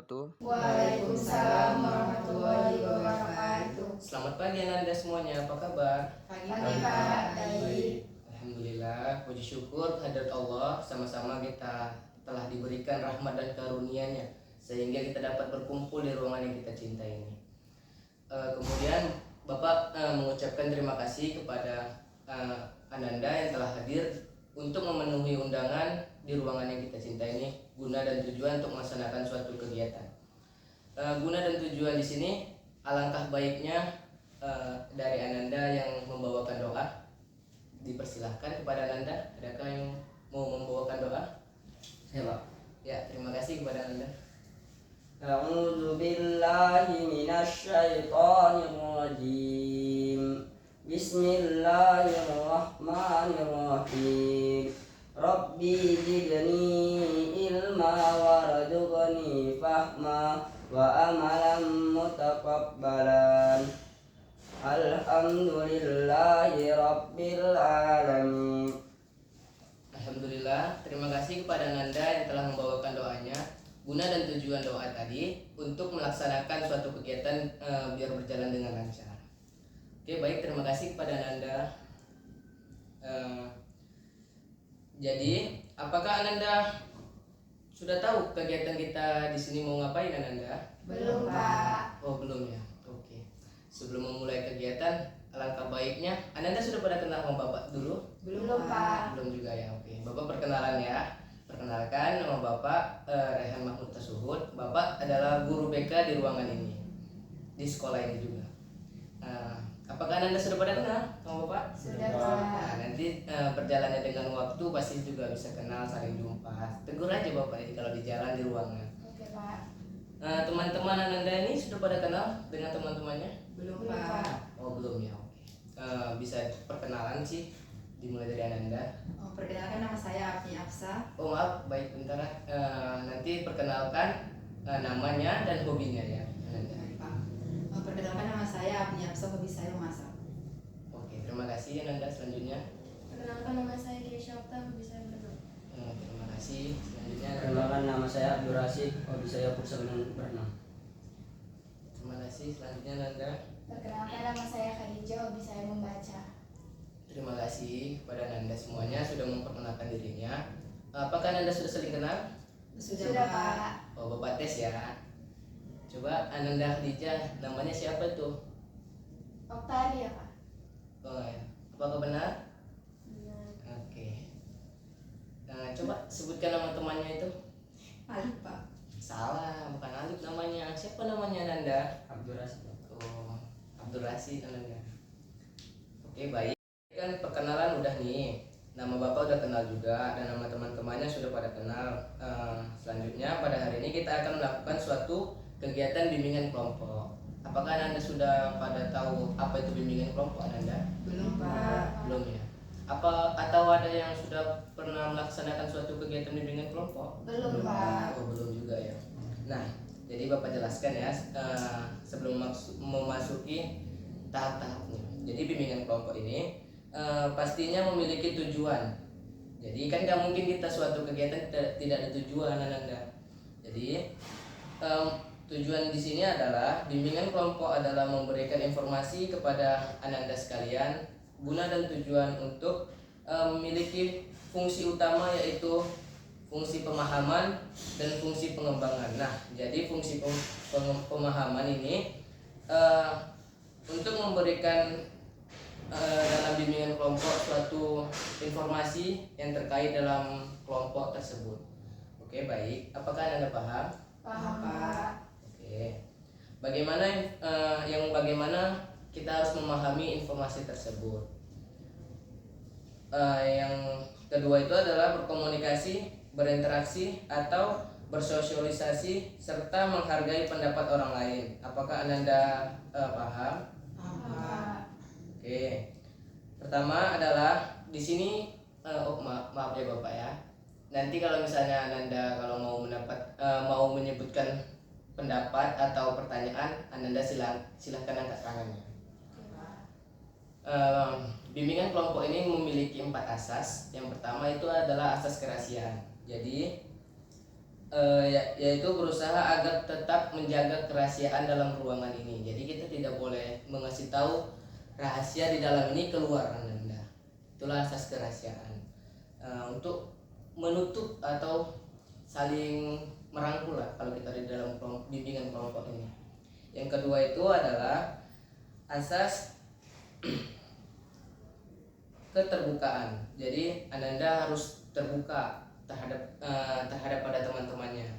wabarakatuh. Waalaikumsalam warahmatullahi wabarakatuh. Selamat pagi Ananda semuanya, apa kabar? Pagi Pak, baik. Alhamdulillah, puji syukur kehadirat Allah, sama-sama kita telah diberikan rahmat dan karunia-Nya sehingga kita dapat berkumpul di ruangan yang kita cintai ini. Kemudian Bapak mengucapkan terima kasih kepada Ananda yang telah hadir untuk memenuhi undangan di ruangan yang kita cintai ini, guna dan tujuan untuk melaksanakan suatu kegiatan. Guna dan tujuan di sini, alangkah baiknya dari Ananda yang membawakan doa. Dipersilahkan kepada Ananda, adakah yang mau membawakan doa? Ya Pak. Ya, terima kasih kepada Ananda. A'udzu billahi minasy syaithanir rajim. Bismillahirrahmanirrahim. Rabbi zidni ilma warzuqni fahma wa amalan mutaqabbalan. Alhamdulillahi rabbil alamin. Alhamdulillah, terima kasih kepada Ananda yang telah membawakan doanya. Guna dan tujuan doa tadi untuk melaksanakan suatu kegiatan biar berjalan dengan lancar. Oke, baik, terima kasih kepada Ananda. Jadi, apakah Ananda sudah tahu kegiatan kita di sini mau ngapain, Ananda? Belum Pak. Oh, belum ya. Oke. Sebelum memulai kegiatan, alangkah baiknya Ananda sudah pada kenal sama Bapak dulu? Belum Pak. Belum juga ya. Oke. Bapak perkenalan ya. Perkenalkan, nama Bapak Rehan Mahmud Tasuhud. Bapak adalah guru BK di ruangan ini, di sekolah ini juga. Apakah Anda sudah pada kenal sama Bapak? Sudah Nah, Pak. nanti berjalannya dengan waktu pasti juga bisa kenal, saling jumpa. Tegur aja Bapak ini kalau di jalan di ruangan. Oke Pak. Teman-teman Anda ini sudah pada kenal dengan teman-temannya? Belum Pak. Oh, belum ya. Oke. Bisa perkenalan sih, dimulai dari Ananda. Perkenalkan, nama saya Afni Afsa. Oh maaf, baik, bentar. Nanti perkenalkan namanya dan hobinya ya, Ananda. Baik, Pak. Perkenalkan, nama saya Afni Afsa, hobi saya memasak. Oke, terima kasih Ananda. Selanjutnya, Perkenalkan, nama saya Keisha Okta, hobi saya berenang. terima kasih. Selanjutnya, Perkenalkan, nama saya Abdul Rasyid, hobi saya futsal dan berenang. terima kasih. Selanjutnya Ananda. Perkenalkan, nama saya Khadijah, hobi saya membaca. Terima kasih kepada Ananda semuanya sudah memperkenalkan dirinya. Apakah Ananda sudah saling kenal? Sudah Pak. Oh, Bapak tes ya. Coba Ananda Khadijah, namanya siapa tuh? Oktari ya Pak? Oh, ya. Apakah benar? Benar. Oke. Coba sebutkan nama temannya itu. Alif Pak. Salah, bukan Alif namanya. Siapa namanya Ananda? Abdul Rasyid. Oh, Abdul Rasyid Ananda. Oke, baik. Kan perkenalan udah nih. Nama Bapak udah kenal juga dan nama teman-temannya sudah pada kenal. Selanjutnya pada hari ini kita akan melakukan suatu kegiatan bimbingan kelompok. Apakah Anda sudah pada tahu apa itu bimbingan kelompok Anda? Belum Pak. Belum ya? Apa atau ada yang sudah pernah melaksanakan suatu kegiatan bimbingan kelompok? Belum Pak. Oh, belum juga ya. Nah, jadi Bapak jelaskan ya sebelum memasuki tahap-tahapnya. Jadi bimbingan kelompok ini pastinya memiliki tujuan. Jadi kan nggak mungkin kita suatu kegiatan tidak ada tujuan Ananda. Jadi tujuan di sini adalah bimbingan kelompok adalah memberikan informasi kepada Ananda sekalian guna dan tujuan untuk memiliki fungsi utama yaitu fungsi pemahaman dan fungsi pengembangan. Nah, jadi fungsi pemahaman ini untuk memberikan dalam bimbingan kelompok suatu informasi yang terkait dalam kelompok tersebut. Oke, baik. Apakah Anda paham? Paham Pak. Oke. Bagaimana kita harus memahami informasi tersebut? Yang kedua itu adalah berkomunikasi, berinteraksi atau bersosialisasi serta menghargai pendapat orang lain. Apakah Anda paham? Pak. Oke. Pertama adalah di sini maaf ya Bapak ya. Nanti kalau misalnya Anda kalau mau menyebutkan pendapat atau pertanyaan, Anda silahkan angkat tangannya. Bimbingan kelompok ini memiliki 4 asas. Yang pertama itu adalah asas kerahasiaan. Jadi yaitu berusaha agar tetap menjaga kerahasiaan dalam ruangan ini. Jadi kita tidak boleh mengasih tahu rahasia di dalam ini keluar, Ananda. Itulah asas kerahasiaan. Untuk menutup atau saling merangkul lah kalau kita di dalam bimbingan kelompok ini. Yang kedua itu adalah asas keterbukaan. Jadi Ananda harus terbuka terhadap pada teman-temannya.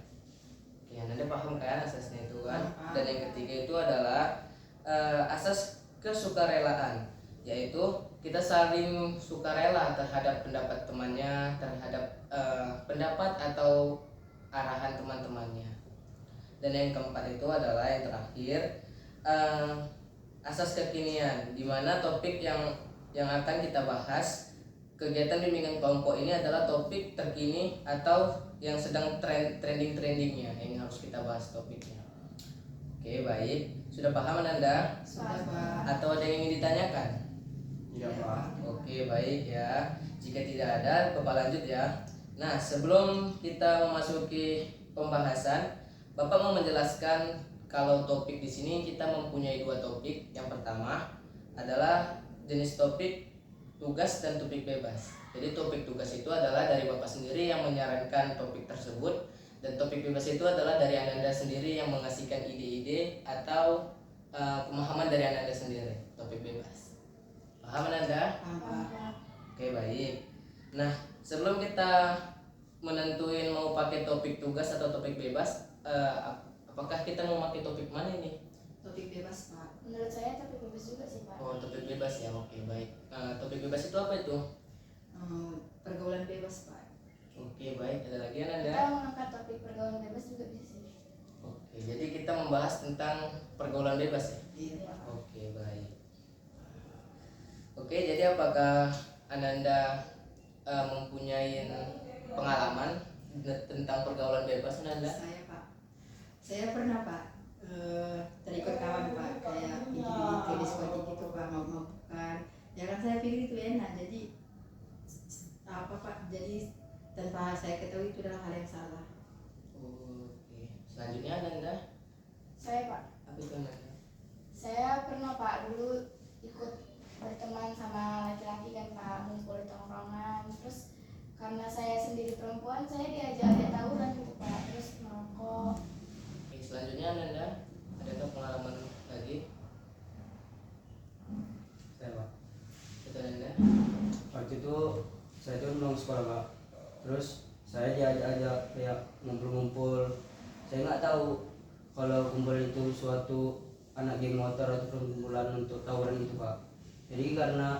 Oke, Ananda paham kan asasnya itu kan? Dan yang ketiga itu adalah asas kesukarelaan, yaitu kita saling sukarela terhadap pendapat temannya, terhadap pendapat atau arahan teman-temannya. Dan yang keempat itu adalah yang terakhir, asas kekinian, di mana topik yang akan kita bahas kegiatan bimbingan kelompok ini adalah topik terkini atau yang sedang trendingnya yang harus kita bahas topiknya. Oke, baik. Sudah paham Ananda? Sudah Pak. Atau ada yang ingin ditanyakan? Tidak Pak. Oke, baik ya. Jika tidak ada, Bapak lanjut ya. Nah, sebelum kita memasuki pembahasan, Bapak mau menjelaskan kalau topik di sini kita mempunyai dua topik. Yang pertama adalah jenis topik tugas dan topik bebas. Jadi topik tugas itu adalah dari Bapak sendiri yang menyarankan topik tersebut, dan topik bebas itu adalah dari Ananda sendiri yang mengasihkan ide-ide atau pemahaman dari Ananda sendiri. Topik bebas. Paham Ananda? Paham Pak. Oke, baik. Nah, sebelum kita menentuin mau pakai topik tugas atau topik bebas, apakah kita mau pakai topik mana ini? Topik bebas Pak. Menurut saya tapi bagus juga sih Pak. Oh, topik bebas ya. Oke, baik. Topik bebas itu apa itu? Pergaulan bebas Pak. Oke, baik. Ada lagi Kita Ananda? mengangkat topik pergaulan bebas juga bisa sih. Oke, jadi kita membahas tentang pergaulan bebas ya. Iya Pak. Oke, baik. Oke, jadi apakah Ananda mempunyai pengalaman tentang pergaulan bebas Ananda? Saya Pak. Saya pernah Pak terikut kawan Pak, kayak ke diskotik gitu Pak, mabuk-mabukan. Ya kan saya pikir itu enak, jadi apa Pak? Jadi tanpa saya ketahui itu adalah hal yang salah. Oke. Selanjutnya Ananda? Saya Pak. Apa itu Ananda? Saya pernah Pak dulu ikut berteman sama laki-laki kan Pak, ngumpul di tongkrongan. Terus karena saya sendiri perempuan, saya diajak tawuran gitu Pak, terus merokok. Oke, selanjutnya Ananda, adakah pengalaman lagi? Saya Pak. Itu Ananda? Waktu itu saya tuh belum sekolah Pak. Terus saya diajak-ajak kayak ngumpul-ngumpul. Saya nggak tahu kalau kumpul itu suatu anak geng motor atau perkumpulan untuk tawuran gitu Pak. Jadi karena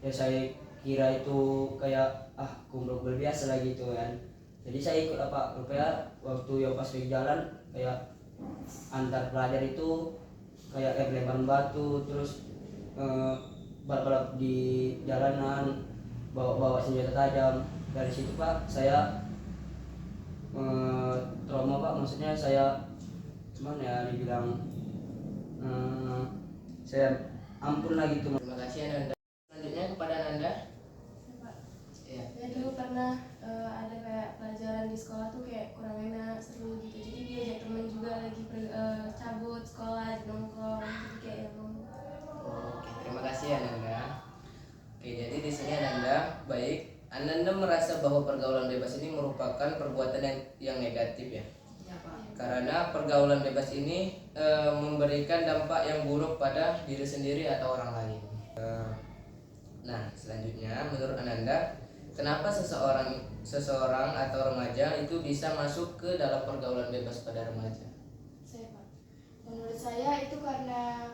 ya saya kira itu kayak kumpul biasa lah gitu kan. Jadi saya ikut apa rupanya waktu yang pas di jalan kayak antar pelajar itu kayak lemparan batu, terus balap-balap di jalanan, bawa senjata tajam. Dari situ Pak saya trauma Pak, maksudnya saya cuman ya dibilang saya ampun lah gitu. Terima kasih Ananda. Selanjutnya kepada Ananda. Pak. Ya. Ya dulu pernah ada kayak pelajaran di sekolah tuh kayak kurang enak, seru gitu. Jadi diajak temen juga lagi cabut sekolah, nongkrong, jadi kayak yang Oke, terima kasih Ananda. Oke, jadi di sini Ananda, baik. Ananda merasa bahwa pergaulan bebas ini merupakan perbuatan yang negatif ya. Iya Pak. Karena pergaulan bebas ini memberikan dampak yang buruk pada diri sendiri atau orang lain. Nah, selanjutnya menurut Ananda, kenapa seseorang atau remaja itu bisa masuk ke dalam pergaulan bebas pada remaja? Saya Pak. Menurut saya itu karena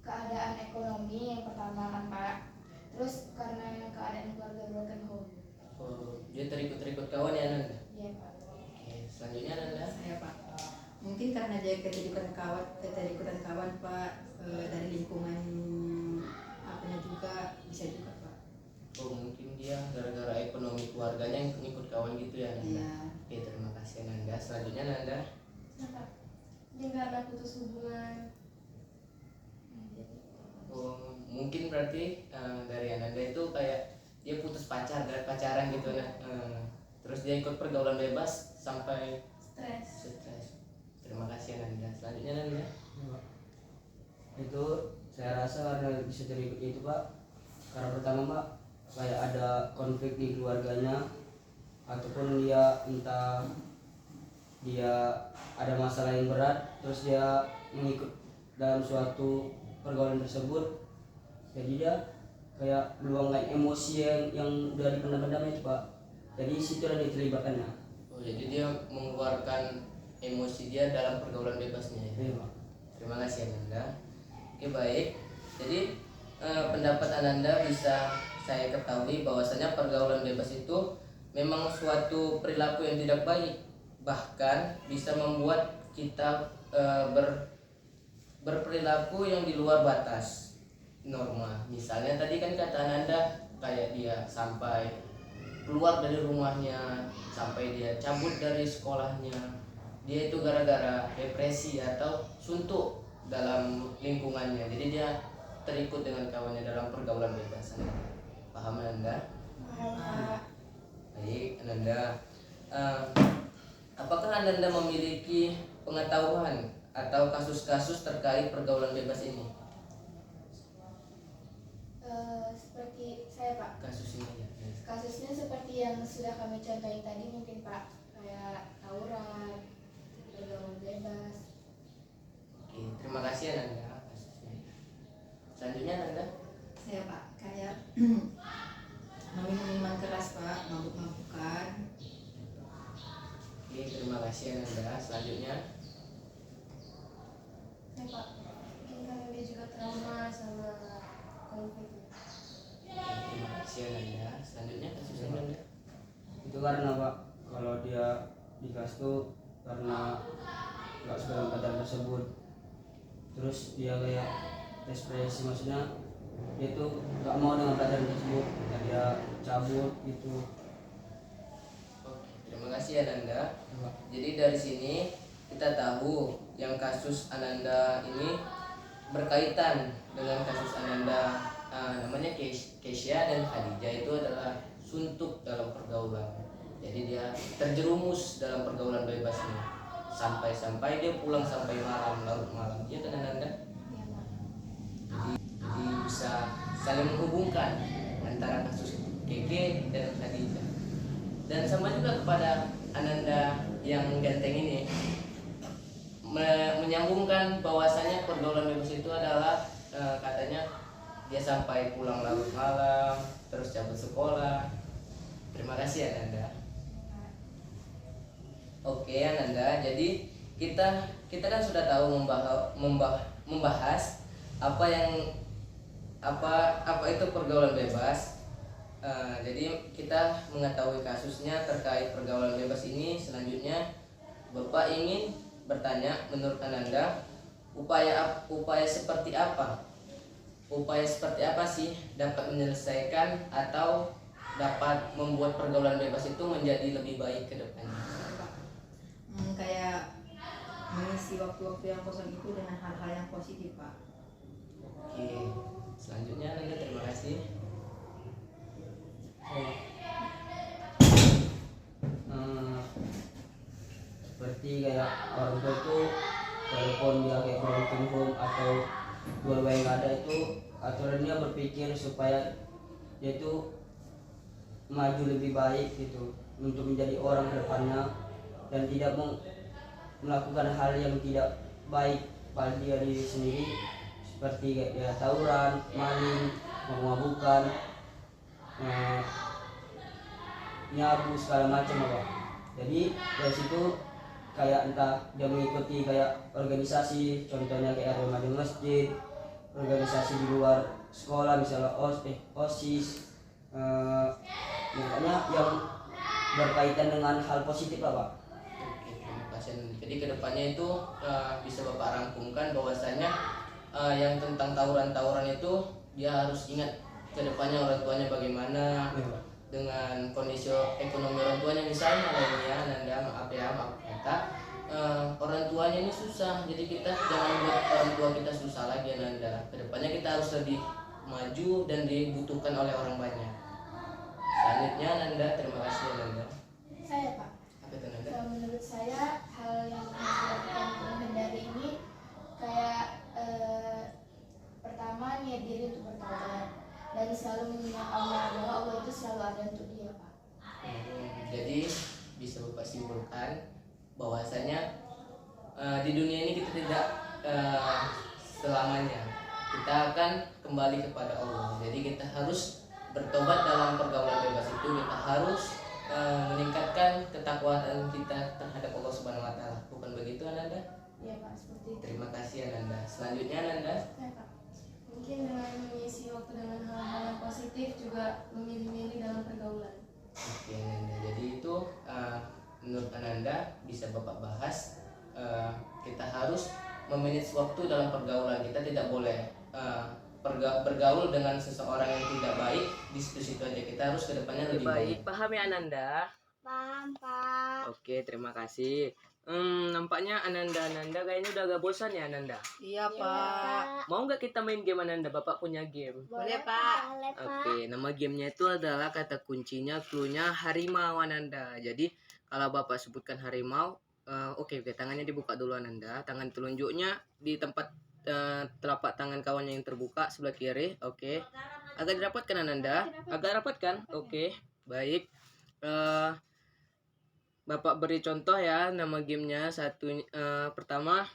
keadaan ekonomi yang pertama kan Pak. Terus karena keadaan keluarga broken home. Oh, dia terikut kawan ya Ananda? Iya Pak. Oke, selanjutnya Ananda. Saya Pak. Mungkin karena dia keterikatan kawan Pak, dari lingkungan apanya juga bisa juga Pak. Oh, mungkin dia gara-gara ekonomi keluarganya yang ikut kawan gitu ya Ananda? Iya. Oke, terima kasih Ananda. Selanjutnya Ananda. Kenapa? Dia nggak ada putus hubungan. Oh, mungkin berarti dari Ananda itu kayak dia putus pacaran gitu nah. Terus dia ikut pergaulan bebas sampai Stres. Terima kasih Ananda. Selanjutnya Ananda. Itu saya rasa karena bisa terikut itu Pak, karena pertama Pak kayak ada konflik di keluarganya, ataupun dia entah dia ada masalah yang berat terus dia mengikut dalam suatu pergaulan tersebut, jadi dia kayak meluangkan emosi yang udah dipendam-pendam itu Pak, jadi situ ada diterlibatannya. Oh, jadi dia mengeluarkan emosi dia dalam pergaulan bebasnya ya. Iya Pak. Terima kasih Ananda. Oke baik. Jadi pendapat Ananda bisa saya ketahui bahwasanya pergaulan bebas itu memang suatu perilaku yang tidak baik, bahkan bisa membuat kita berperilaku yang di luar batas norma. Misalnya tadi kan kata Ananda kayak dia sampai keluar dari rumahnya, sampai dia cabut dari sekolahnya, dia itu gara-gara depresi atau suntuk dalam lingkungannya, jadi dia terikut dengan kawannya dalam pergaulan bebas. Paham Ananda? Pak. Baik Ananda. Apakah Ananda memiliki pengetahuan atau kasus-kasus terkait pergaulan bebas ini? Seperti saya Pak, Kasus ini ya. kasusnya seperti yang sudah kami contohin tadi mungkin Pak, kayak tawuran, pergaulan bebas. Oke, terima kasih Ananda kasusnya. Selanjutnya Ananda. Saya Pak kayak meminum minuman keras Pak, mabuk-mabukan. Oke, terima kasih Ananda. Selanjutnya. Saya Pak, mungkin karena dia juga trauma sama konfliknya. Terima kasih Ananda. Selanjutnya kasusnya Ananda. Itu karena Pak kalau dia digas tuh karena nggak suka dengan keadaan tersebut, terus dia kayak depresi, maksudnya dia tuh nggak mau dengan keadaan tersebut, dan dia cabut gitu. Oke, terima kasih Ananda. Jadi dari sini kita tahu yang kasus Ananda ini berkaitan dengan kasus Ananda, namanya Keisha dan Khadijah, itu adalah suntuk dalam pergaulan. Jadi dia terjerumus dalam pergaulan bebasnya sampai dia pulang sampai malam, larut malam. Iya kan Ananda? Ya Pak. Jadi bisa saling menghubungkan antara kasus Keke dan Khadijah. Dan sama juga kepada Ananda yang ganteng ini, menyambungkan bahwasanya pergaulan bebas itu adalah katanya dia sampai pulang larut malam, terus cabut sekolah. Terima kasih Ananda. Oke Ananda, jadi kita kan sudah tahu membahas apa itu pergaulan bebas. Jadi kita mengetahui kasusnya terkait pergaulan bebas ini. Selanjutnya Bapak ingin bertanya, menurut Ananda upaya seperti apa sih dapat menyelesaikan atau dapat membuat pergaulan bebas itu menjadi lebih baik ke depannya? Kayak mengisi waktu-waktu yang kosong itu dengan hal-hal yang positif Pak. Oke, selanjutnya Ananda, terima kasih. Seperti kayak orang tua tuh walaupun dia kayak broken home atau dua-dua yang ada itu, aturannya berpikir supaya dia itu maju lebih baik gitu untuk menjadi orang ke depannya, dan tidak melakukan hal yang tidak baik pada diri sendiri, seperti kayak dia tawuran, maling, mabuk-mabukan, nyabu segala macam Pak. Jadi dari situ kayak entah dia mengikuti kayak organisasi, contohnya kayak remaja masjid, organisasi di luar sekolah misalnya OSIS, makanya yang berkaitan dengan hal positif lah Pak. Oke, terima kasih. Jadi kedepannya itu bisa Bapak rangkumkan bahwasanya yang tentang tawuran itu dia harus ingat kedepannya orang tuanya bagaimana, dengan kondisi ekonomi orang tuanya. Misalnya lainnya Nanda, maaf kata orang tuanya ini susah, jadi kita jangan buat orang tua kita susah lagi Nanda. Kedepannya kita harus lebih maju dan dibutuhkan oleh orang banyak. Selanjutnya Nanda, terima kasih Nanda. Saya Pak, Betul, Nanda? Kalau menurut saya hal yang harus dilakukan untuk menghindari ini kayak pertama niat diri untuk bertobat dan selalu mengingat Allah bahwa Allah itu selalu ada untuk dia, Pak. Jadi bisa Bapak simpulkan bahwasanya di dunia ini kita tidak selamanya, kita akan kembali kepada Allah. Jadi kita harus bertobat dalam pergaulan bebas itu, kita harus meningkatkan ketakwaan kita terhadap Allah Subhanahu wa taala. Bukan begitu Ananda? Iya, Pak, seperti itu. Terima kasih Ananda. Selanjutnya Ananda. Ya, Pak. Mungkin dengan mengisi waktu dengan hal-hal yang positif juga memilih-milih dalam pergaulan. Oke Ananda. Jadi itu menurut Ananda bisa Bapak bahas, kita harus memanage waktu dalam pergaulan. Kita tidak boleh bergaul dengan seseorang yang tidak baik di situ-situ aja. Kita harus ke depannya lebih baik. Paham ya Ananda? Paham, Pak. Oke, terima kasih. Nampaknya Ananda kayaknya udah agak bosan ya Ananda. Iya Pak. Mau nggak kita main game Ananda? Bapak punya game. Boleh Pak. Boleh, Pak. Oke, nama gamenya itu adalah kata kuncinya, cluenya harimau Ananda. Jadi kalau Bapak sebutkan harimau, oke, tangannya dibuka dulu Ananda. Tangan telunjuknya di tempat telapak tangan kawannya yang terbuka sebelah kiri. Oke. Agak dirapatkan Ananda. Agak rapat kan? Oke. Baik. Bapak beri contoh ya nama gamenya. Pertama,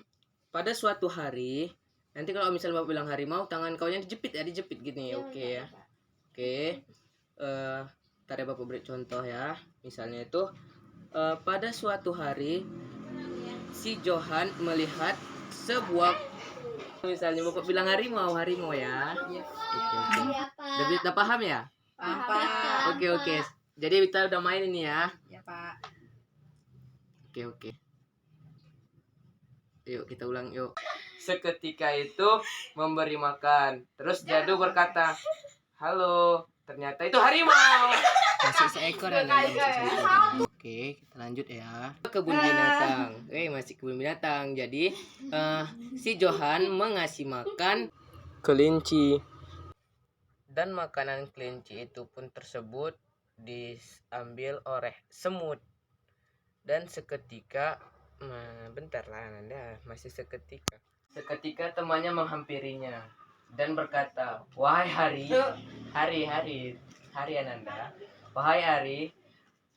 pada suatu hari, nanti kalau misalnya Bapak bilang harimau, tangan kawannya dijepit gini. Oke ya. Oke. Tadi Bapak beri contoh ya. Misalnya itu pada suatu hari si Johan melihat sebuah, misalnya Bapak bilang harimau ya. Oke. Iya, Pak. Udah paham ya? Paham Pak. Oke. Jadi kita udah main ini ya. Ya Pak. Oke. Yuk kita ulang yuk. Seketika itu memberi makan. Terus Jadu berkata, "Halo." Ternyata itu harimau. Masih seekor Oke, kita lanjut ya. Kebun binatang. Masih kebun binatang. Jadi si Johan mengasih makan kelinci. Dan makanan kelinci itu pun tersebut diambil oleh semut. Dan seketika, bentar lah Anda, masih seketika. Seketika temannya menghampirinya dan berkata, "Wahai hari Ananda, wahai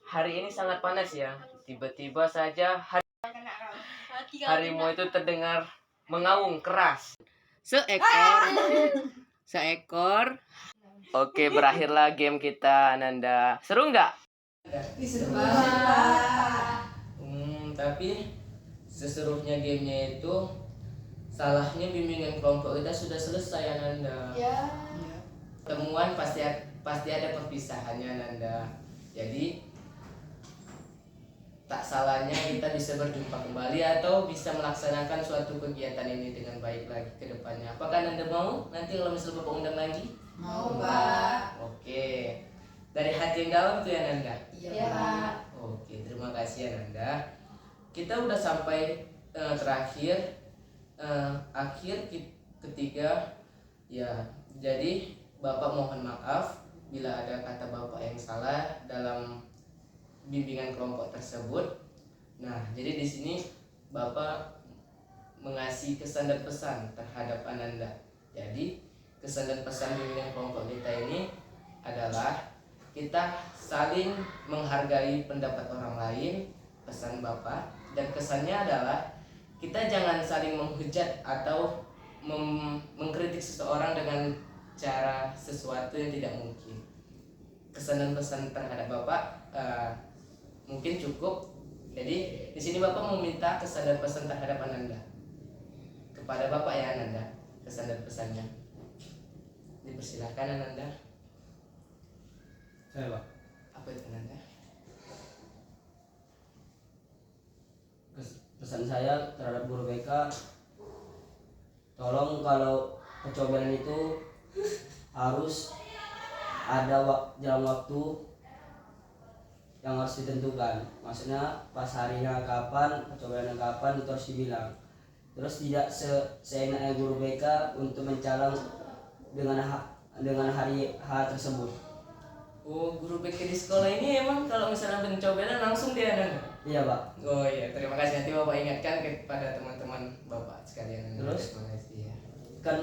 hari ini sangat panas ya. Tiba-tiba saja harimau itu terdengar mengaum keras. Seekor. Oke, berakhirlah game kita Ananda. Seru nggak? Seru banget Pak. Tapi seserunya gamenya itu, salahnya bimbingan kelompok kita sudah selesai Ananda. Ya. Temuan pasti ada perpisahannya Nanda. Jadi tak salahnya kita bisa berjumpa kembali atau bisa melaksanakan suatu kegiatan ini dengan baik lagi ke depannya. Apakah Nanda mau nanti kalau misalnya Bapak undang lagi? Mau Pak. Oke. Dari hati yang dalam tuh ya Nanda. Iya Pak. Oke, terima kasih ya Nanda. Kita udah sampai akhir ketiga ya. Jadi Bapak mohon maaf bila ada kata Bapak yang salah dalam bimbingan kelompok tersebut. Nah, jadi di sini Bapak mengasih kesan dan pesan terhadap Ananda. Jadi, kesan dan pesan bimbingan kelompok kita ini adalah kita saling menghargai pendapat orang lain, pesan Bapak, dan kesannya adalah kita jangan saling menghujat atau mengkritik seseorang dengan cara sesuatu yang tidak mungkin. Kesan dan pesan terhadap Bapak mungkin cukup. Jadi di sini Bapak meminta kesan dan pesan terhadap Ananda. Kepada Bapak ya Ananda, kesan dan pesannya. Dipersilakan Ananda. Saya Pak. Apa itu Ananda? Pesan saya terhadap guru BK, tolong kalau percobaan itu harus ada jalan waktu yang harus ditentukan. Maksudnya pas harinya kapan, percobaannya kapan, itu harus dibilang. Terus tidak seenaknya guru BK untuk mencalang dengan hari tersebut. Oh, guru BK di sekolah ini emang kalau misalnya pencobaan langsung dia Ananda? Iya Pak. Oh iya, terima kasih. Nanti Bapak ingatkan kepada teman-teman Bapak sekalian. Terus? Terima kasih ya. Kan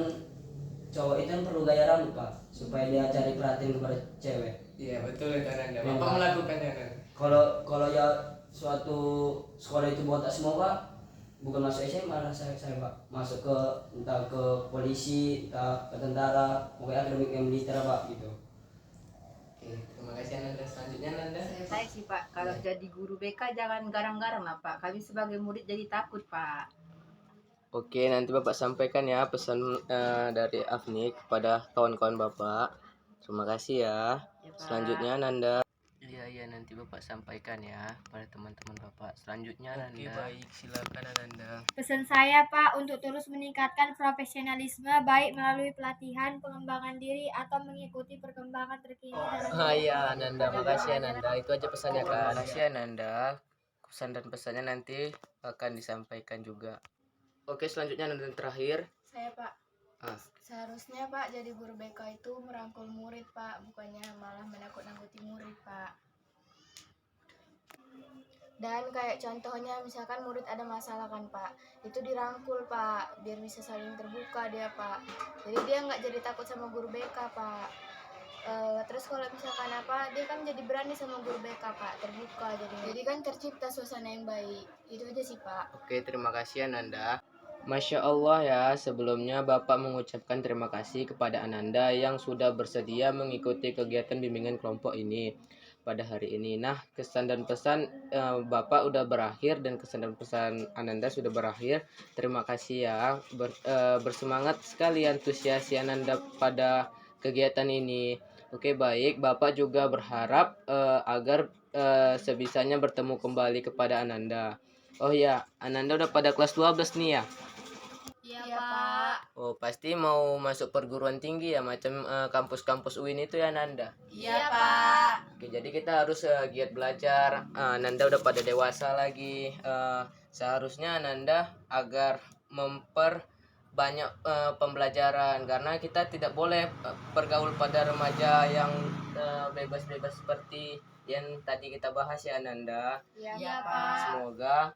cowok itu kan perlu gaya rambut Pak, supaya dia cari perhatian kepada cewek. Iya betul itu Ananda. Iya, Bapak Pak. melakukannya Ananda. Kalau ya suatu sekolah itu botak semua Pak, bukan masuk SMA lah saya Pak, masuk ke entah ke polisi, entah ke tentara, pokoknya akademik yang militer Pak gitu. Oke, terima kasih Ananda. Selanjutnya Ananda. Saya sih Pak, kalau jadi guru BK jangan garang-garang lah Pak. Kami sebagai murid jadi takut Pak. Oke, nanti Bapak sampaikan ya pesan dari Afni kepada kawan-kawan Bapak. Terima kasih ya. Ya, Pak. Selanjutnya Nanda. Iya, nanti Bapak sampaikan ya pada teman-teman Bapak. Selanjutnya Nanda. Oke, baik. Silakan Nanda. Pesan saya Pak untuk terus meningkatkan profesionalisme baik melalui pelatihan, pengembangan diri atau mengikuti perkembangan terkini dalam Iya, Nanda. Makasih Nanda. Itu aja pesannya kan. Makasih Nanda. Pesan dan pesannya nanti akan disampaikan juga. Oke, selanjutnya Nanda terakhir. Saya Pak, Ah. seharusnya Pak jadi guru BK itu merangkul murid Pak, bukannya malah menakut-nakuti murid Pak. Dan kayak contohnya misalkan murid ada masalah kan Pak, itu dirangkul Pak, biar bisa saling terbuka dia Pak. Jadi dia nggak jadi takut sama guru BK Pak. Terus kalau misalkan apa, dia kan jadi berani sama guru BK Pak, terbuka jadi kan tercipta suasana yang baik. Itu aja sih Pak. Oke, terima kasih Ananda. Masya Allah ya, sebelumnya Bapak mengucapkan terima kasih kepada Ananda yang sudah bersedia mengikuti kegiatan bimbingan kelompok ini pada hari ini. Nah, kesan dan pesan Bapak udah berakhir dan kesan dan pesan Ananda sudah berakhir. Terima kasih ya, bersemangat sekali antusiasi Ananda pada kegiatan ini. Oke, baik, Bapak juga berharap agar sebisanya bertemu kembali kepada Ananda. Oh ya, Ananda udah pada kelas 12 nih ya? Iya Pak. Oh, pasti mau masuk perguruan tinggi ya, macam kampus-kampus UIN itu ya Nanda. Iya Pak. Oke, jadi kita harus giat belajar. Nanda udah pada dewasa lagi. Seharusnya Nanda agar memperbanyak pembelajaran, karena kita tidak boleh bergaul pada remaja yang bebas-bebas seperti yang tadi kita bahas ya Nanda. Iya Pak. Semoga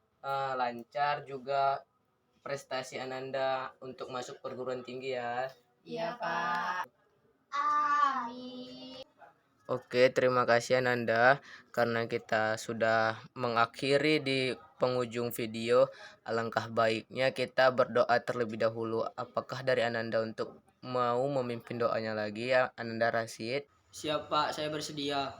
lancar juga prestasi Ananda untuk masuk perguruan tinggi ya. Iya Pak. Amin. Oke, terima kasih Ananda. Karena kita sudah mengakhiri di penghujung video, alangkah baiknya kita berdoa terlebih dahulu. Apakah dari Ananda untuk mau memimpin doanya lagi ya Ananda Rasid? Siap Pak, saya bersedia.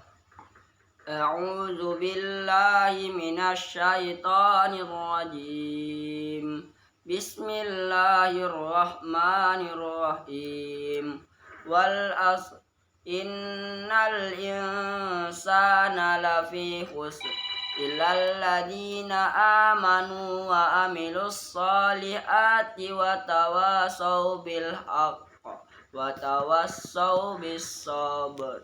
A'udzu billahi minasy syaithanir rajim. Bismillahirrahmanirrahim. Wal asr innal insana lafi khusr illal ladzina amanu wa amilus solihati wa tawasaw bil haqq wa tawasaw bis sabr.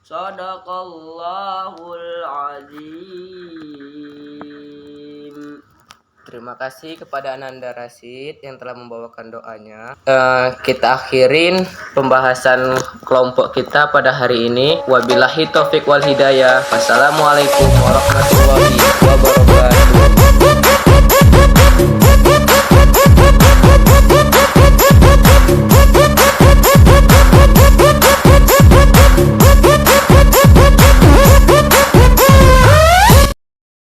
Shadaqallahul azim. Terima kasih kepada Ananda Rasid yang telah membawakan doanya. Kita akhirin pembahasan kelompok kita pada hari ini. Wabillahi taufik wal hidayah. Wassalamualaikum warahmatullahi wabarakatuh.